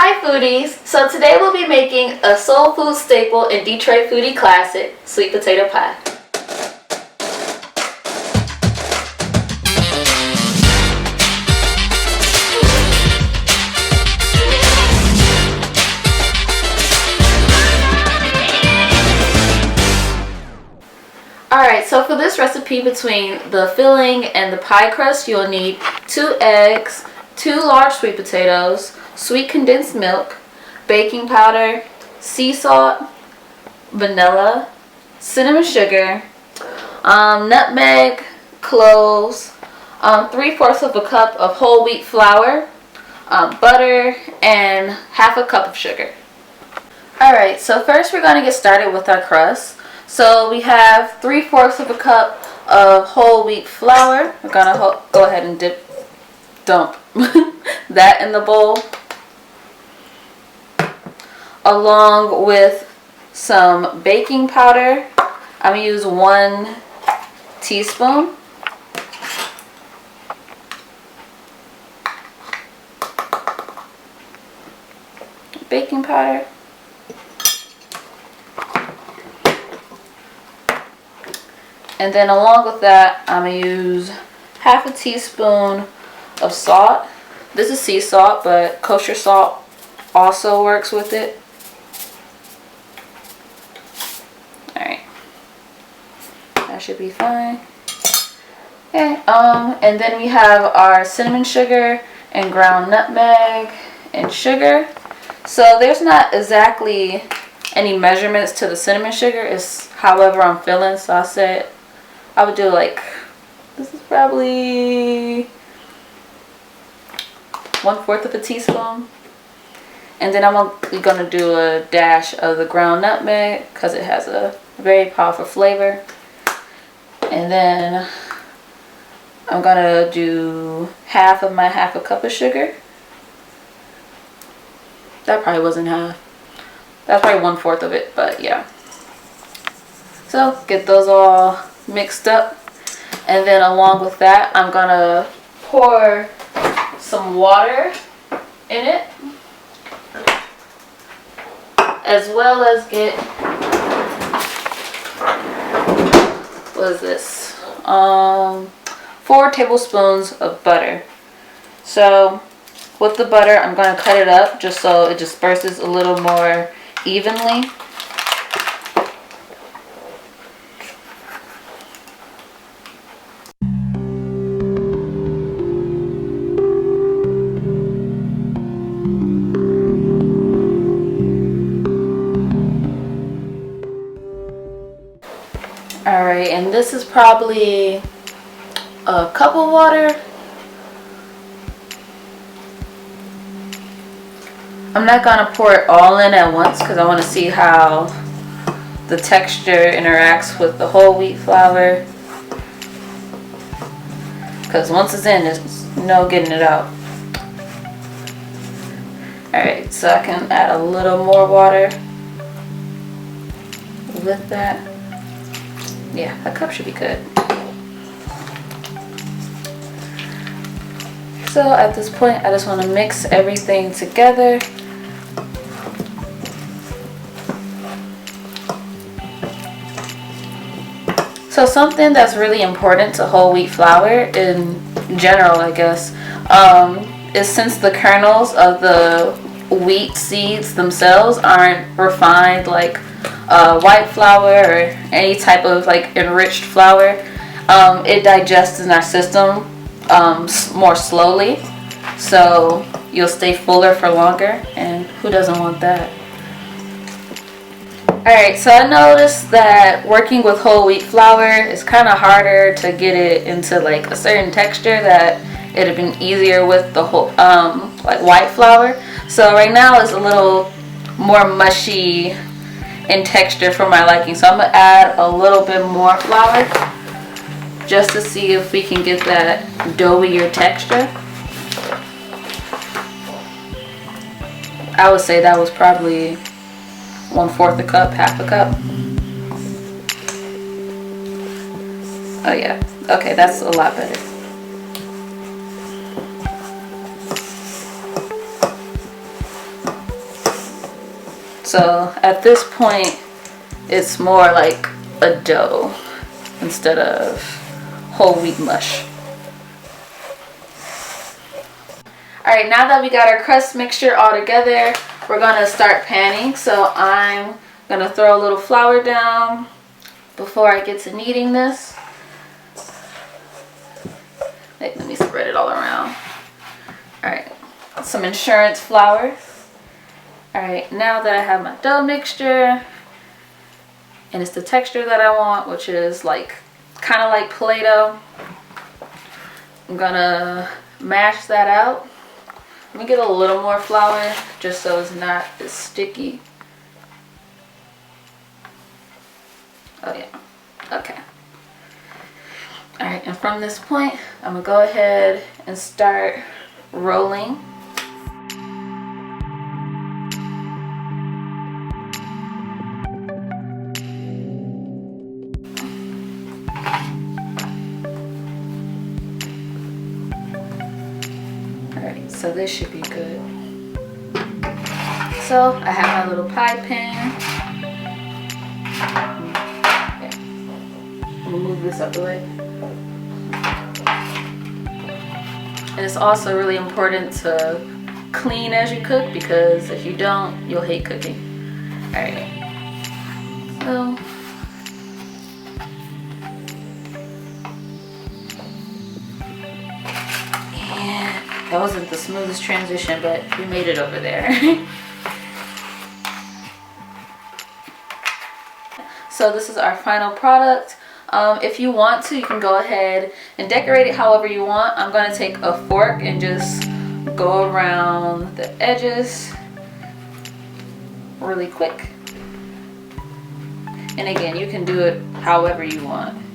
Hi foodies! So today we'll be making a soul food staple and Detroit foodie classic, sweet potato pie. Alright, so for this recipe, between the filling and the pie crust, you'll need 2 eggs, 2 large sweet potatoes, sweet condensed milk, baking powder, sea salt, vanilla, cinnamon sugar, nutmeg, cloves, 3/4 of a cup of whole wheat flour, butter, and half a cup of sugar. Alright, so first we're going to get started with our crust. So we have 3/4 of a cup of whole wheat flour. We're going to go ahead and dump that in the bowl, along with some baking powder. I'm going to use 1 teaspoon. Baking powder. And then along with that, I'm going to use half a teaspoon of salt. This is sea salt, but kosher salt also works with it. Alright. That should be fine. Okay, and then we have our cinnamon sugar and ground nutmeg and sugar. So there's not exactly any measurements to the cinnamon sugar. It's however I'm feeling. So I said I would do like, this is probably 1/4 of a teaspoon. And then I'm going to do a dash of the ground nutmeg because it has a very powerful flavor. And then I'm going to do half of my half a cup of sugar. That probably wasn't half. That's probably 1/4 of it, but yeah. So get those all mixed up, and then along with that I'm gonna pour some water in it, as well as get, what is this, 4 tablespoons of butter. So with the butter, I'm going to cut it up just so it disperses a little more evenly. Alright, and this is probably a cup of water. I'm not going to pour it all in at once because I want to see how the texture interacts with the whole wheat flour. Because once it's in, there's no getting it out. Alright, so I can add a little more water with that. Yeah, a cup should be good. So at this point, I just want to mix everything together. So something that's really important to whole wheat flour in general, I guess, is since the kernels of the wheat seeds themselves aren't refined like white flour or any type of like enriched flour, it digests in our system more slowly, so you'll stay fuller for longer, and who doesn't want that? Alright, so I noticed that working with whole wheat flour is kind of harder to get it into like a certain texture that it'd have been easier with the whole like white flour. So right now it's a little more mushy in texture for my liking, so I'm gonna add a little bit more flour just to see if we can get that doughier texture. I would say that was probably 1/4 a cup, half a cup. Oh yeah, okay, that's a lot better. So at this point, it's more like a dough instead of whole wheat mush. Alright, now that we got our crust mixture all together, we're going to start panning. So I'm going to throw a little flour down before I get to kneading this. Let me spread it all around. Alright, some insurance flour. Alright, now that I have my dough mixture, and it's the texture that I want, which is like kind of like Play-Doh, I'm gonna mash that out. Let me get a little more flour just so it's not as sticky. Oh yeah, okay. Alright, and from this point, I'm gonna go ahead and start rolling. Alright, so this should be good. So I have my little pie pan. Okay. I'm gonna move this up the way. And it's also really important to clean as you cook, because if you don't, you'll hate cooking. Alright. So that wasn't the smoothest transition, but we made it over there. So this is our final product. If you want to, you can go ahead and decorate it however you want. I'm going to take a fork and just go around the edges really quick. And again, you can do it however you want.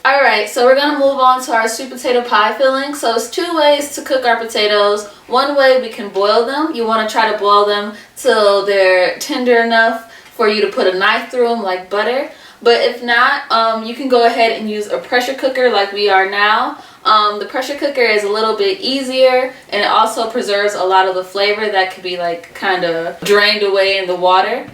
Alright, so we're going to move on to our sweet potato pie filling. So it's two ways to cook our potatoes. One way, we can boil them. You want to try to boil them till they're tender enough for you to put a knife through them like butter. But if not, you can go ahead and use a pressure cooker like we are now. The pressure cooker is a little bit easier, and it also preserves a lot of the flavor that could be like kind of drained away in the water.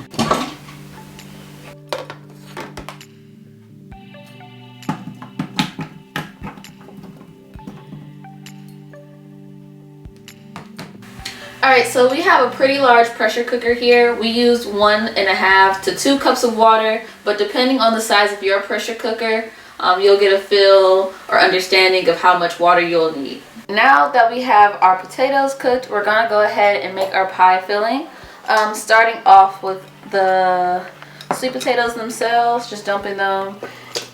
Alright, so we have a pretty large pressure cooker here. We used 1.5 to 2 cups of water, but depending on the size of your pressure cooker, you'll get a feel or understanding of how much water you'll need. Now that we have our potatoes cooked, we're going to go ahead and make our pie filling. Starting off with the sweet potatoes themselves, just dumping them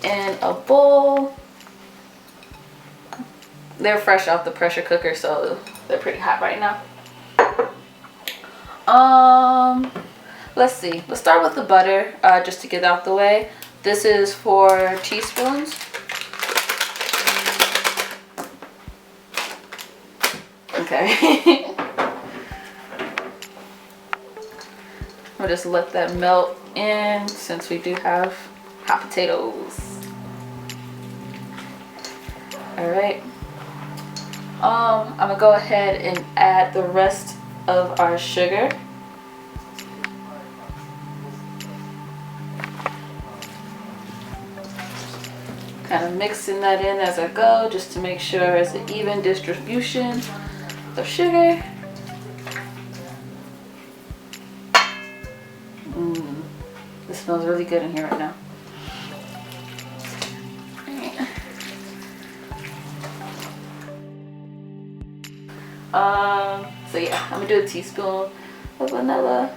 in a bowl. They're fresh off the pressure cooker, so they're pretty hot right now. Let's see. Let's start with the butter, just to get out the way. This is 4 teaspoons. Okay. We'll just let that melt in since we do have hot potatoes. Alright. I'm gonna go ahead and add the rest of our sugar. Kind of mixing that in as I go, just to make sure it's an even distribution of sugar. This smells really good in here right now. So yeah, I'm gonna do a teaspoon of vanilla.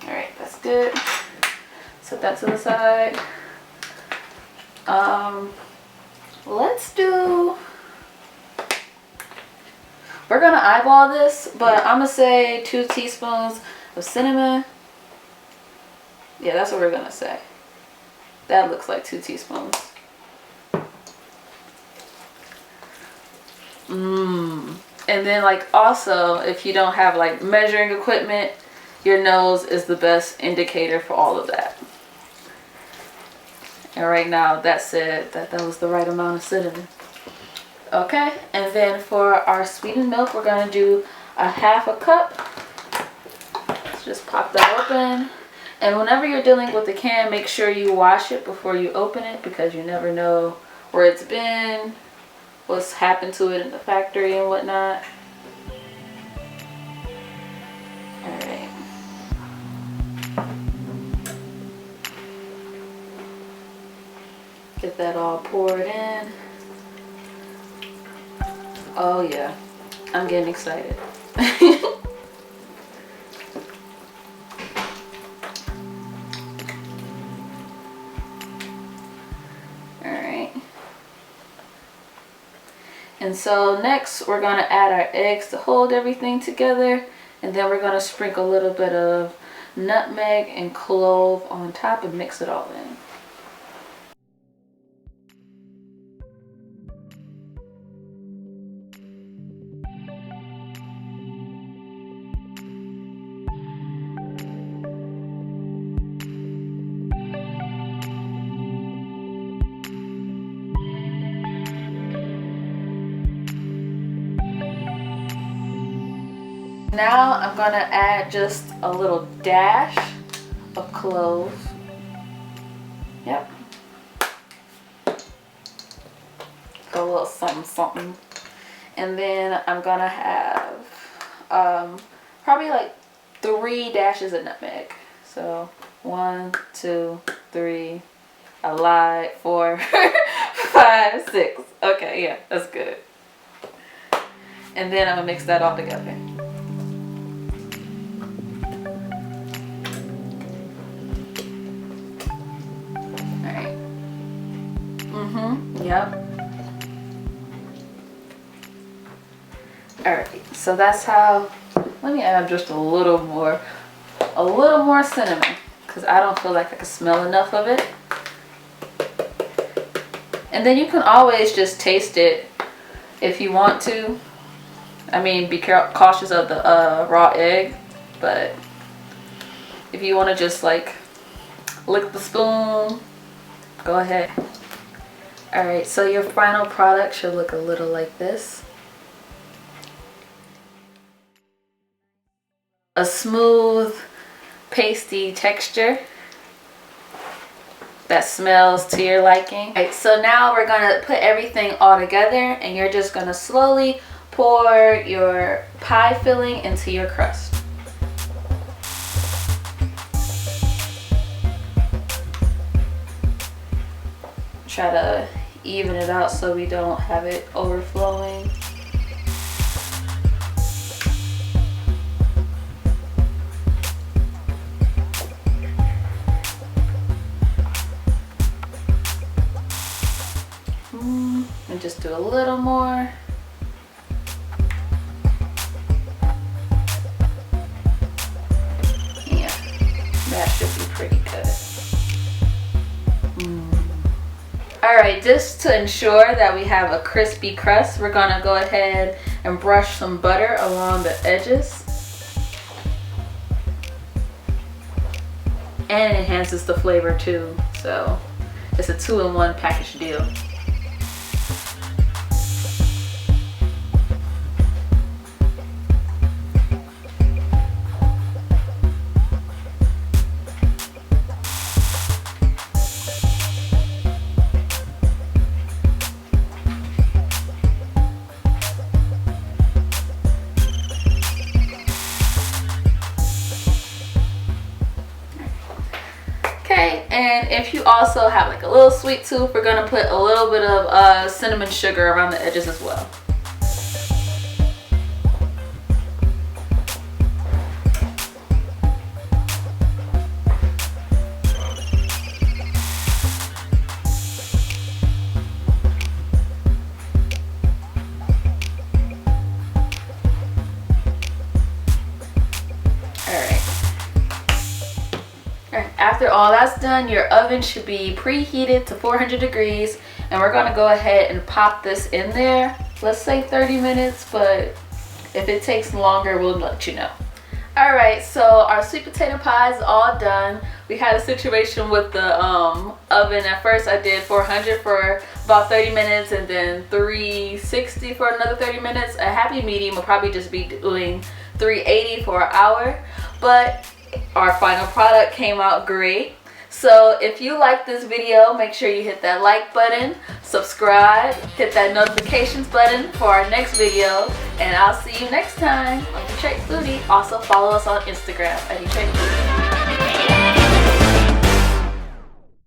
Alright, that's good. Set that to the side. Let's do, we're gonna eyeball this, but I'm gonna say 2 teaspoons of cinnamon. Yeah, that's what we're gonna say. That looks like 2 teaspoons. And then like also, if you don't have like measuring equipment, your nose is the best indicator for all of that. And right now that said that was the right amount of cinnamon. Okay, and then for our sweetened milk, we're gonna do a 1/2 cup. Let's just pop that open. And whenever you're dealing with the can, make sure you wash it before you open it, because you never know where it's been, what's happened to it in the factory and whatnot. Alright. Get that all poured in. Oh yeah, I'm getting excited. Alright. And so next we're going to add our eggs to hold everything together. And then we're going to sprinkle a little bit of nutmeg and clove on top and mix it all in. Now I'm going to add just a little dash of clove. Yep. A little something something. And then I'm going to have probably like 3 dashes of nutmeg. So 1, 2, 3. I lied. 4, 5, 6. Okay, yeah, that's good. And then I'm going to mix that all together. Yep. Alright, so that's how. Let me add just a little more cinnamon, because I don't feel like I can smell enough of it. And then you can always just taste it if you want to. I mean, be cautious of the raw egg, but if you want to just like lick the spoon, go ahead. Alright, so your final product should look a little like this. A smooth, pasty texture that smells to your liking. Alright, so now we're going to put everything all together, and you're just going to slowly pour your pie filling into your crust. Try to even it out so we don't have it overflowing. And just do a little more. Yeah, that should be pretty good. Alright, just to ensure that we have a crispy crust, we're going to go ahead and brush some butter along the edges. And it enhances the flavor too, so it's a 2-in-1 package deal. Okay, and if you also have like a little sweet tooth, we're gonna put a little bit of cinnamon sugar around the edges as well. After all that's done, your oven should be preheated to 400 degrees, and we're gonna go ahead and pop this in there. Let's say 30 minutes, but if it takes longer, we'll let you know. Alright, so our sweet potato pie is all done. we had a situation with the oven. At first I did 400 for about 30 minutes and then 360 for another 30 minutes. A happy medium will probably just be doing 380 for an hour, but our final product came out great. So if you like this video, make sure you hit that like button, subscribe, hit that notifications button for our next video, and I'll see you next time on Detroit Foodie. Also follow us on Instagram at Detroit Foodie.